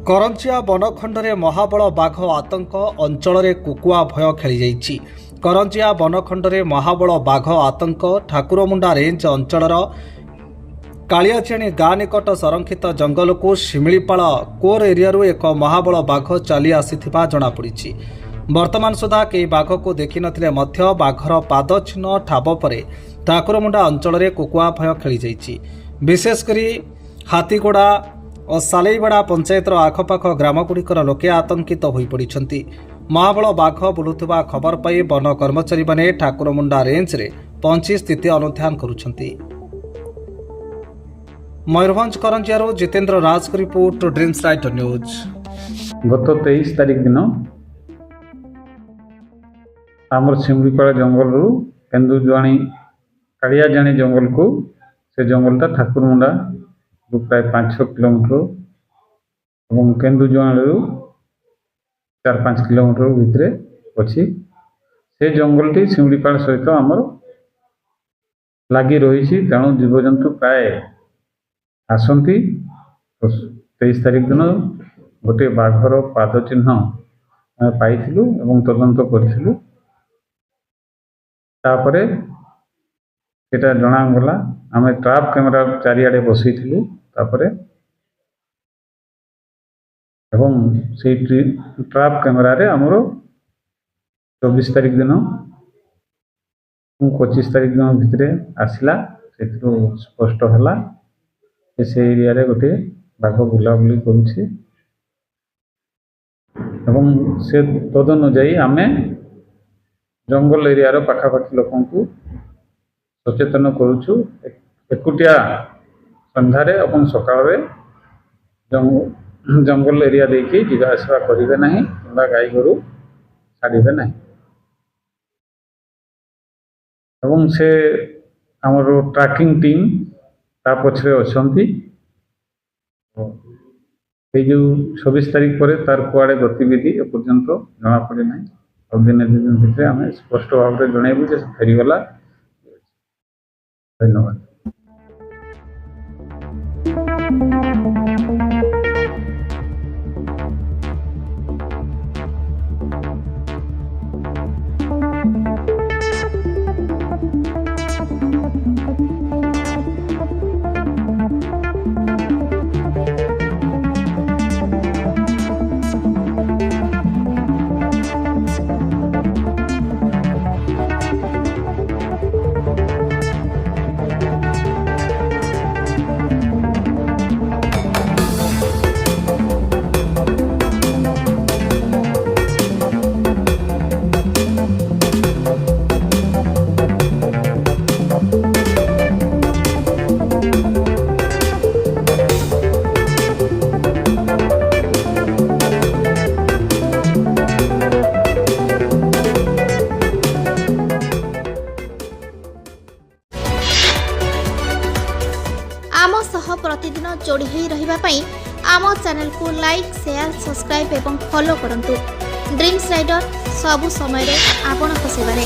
କରଞ୍ଜିଆ ବନଖଣ୍ଡରେ ମହାବଳ ବାଘ ଆତଙ୍କ ଅଞ୍ଚଳରେ କୁକୁଆ ଭୟ ଖେଳିଯାଇଛି। କରଞ୍ଜିଆ ବନଖଣ୍ଡରେ ମହାବଳ ବାଘ ଆତଙ୍କ ଠାକୁରମୁଣ୍ଡା ରେଞ୍ଜ ଅଞ୍ଚଳର କାଳିଆଚିଆଣୀ ଗାଁ ନିକଟ ସଂରକ୍ଷିତ ଜଙ୍ଗଲକୁ ଶିମିଳିପାଳ କୋର୍ ଏରିଆରୁ ଏକ ମହାବଳ ବାଘ ଚାଲି ଆସିଥିବା ଜଣାପଡ଼ିଛି। ବର୍ତ୍ତମାନ ସୁଦ୍ଧା କେହି ବାଘକୁ ଦେଖିନଥିଲେ ମଧ୍ୟ ବାଘର ପାଦ ଚିହ୍ନ ଠାବ ପରେ ଠାକୁରମୁଣ୍ଡା ଅଞ୍ଚଳରେ କୁକୁଆ ଭୟ ଖେଳିଯାଇଛି। ବିଶେଷକରି ହାତୀଗୋଡ଼ା ଓ ସାଲେଇବାଡ଼ା ପଞ୍ଚାୟତର ଆଖପାଖ ଗ୍ରାମଗୁଡ଼ିକର ଲୋକେ ଆତଙ୍କିତ ହୋଇପଡ଼ିଛନ୍ତି। ମହାବଳ ବାଘ ବୁଲୁଥିବା ଖବର ପାଇ ବନ କର୍ମଚାରୀମାନେ ଠାକୁରମୁଣ୍ଡା ରେଞ୍ଜରେ ପହଞ୍ଚି ସ୍ଥିତି ଅନୁଧ୍ୟାନ କରୁଛନ୍ତି। ମୟୂରଭଞ୍ଜ କରଞ୍ଜିଆରୁ ଜିତେନ୍ଦ୍ର ରାଜଙ୍କ ରିପୋର୍ଟ, ଡ୍ରିମ୍ସ ରାଇଟର ନ୍ୟୁଜ୍। गत 23 तारिख दिन आमर शिमिलीपाड़ जंगल रु केन्दुजाणी कालियाजाणी जंगल को से जंगलटा ठाकुरमुंडा प्राय 5-6 किलोमीटर और केन्दुजाणी 4-5 किलोमीटर भितर अच्छी से जंगलटी शिमिलीपाड़ सहित आमर लगी रही। तेणु जीवजंतु प्राय आसती। 23 तारिख दिन गोटे बाघर पाद चिन्ह पाइलु एवं तदंत करूँ। सेटा जनागला आम ट्राप कैमेरा चारिआडे बसईलु एवं से ट्राप कैमेरा आमर 24 तारिख दिन 25 तारिख दिन भितर आसला से स्पष्ट है से एरिया रे गोटे बाघ बुलाबुली करुछि एवं से तदनुजाई आम जंगल एरिया पाखापाखि लोक सचेतन करुछु। एकुटिया संध्यारे और सकाल जंगल एरिया देखी जीवा आसवा करेंगे ना कि गाई गोरु छाड़े ना एवं से आमर ट्रैकिंग टीम ता पछरे अछंती। जो 26 तारिख पर तार कुआड़े गतिविधि एपर्यंत जना पड़े ना और दिन भितर आम स्पष्ट भाव में जनइबू जे फेरीगला। धन्यवाद। आम सह प्रतिदिन जोड़ी होई रहिबा पई आम चैनल को लाइक, शेयर, सब्सक्राइब एवं फॉलो करंतु। ड्रीम्स राइडर सबु समय रे आपन को सेवा रे।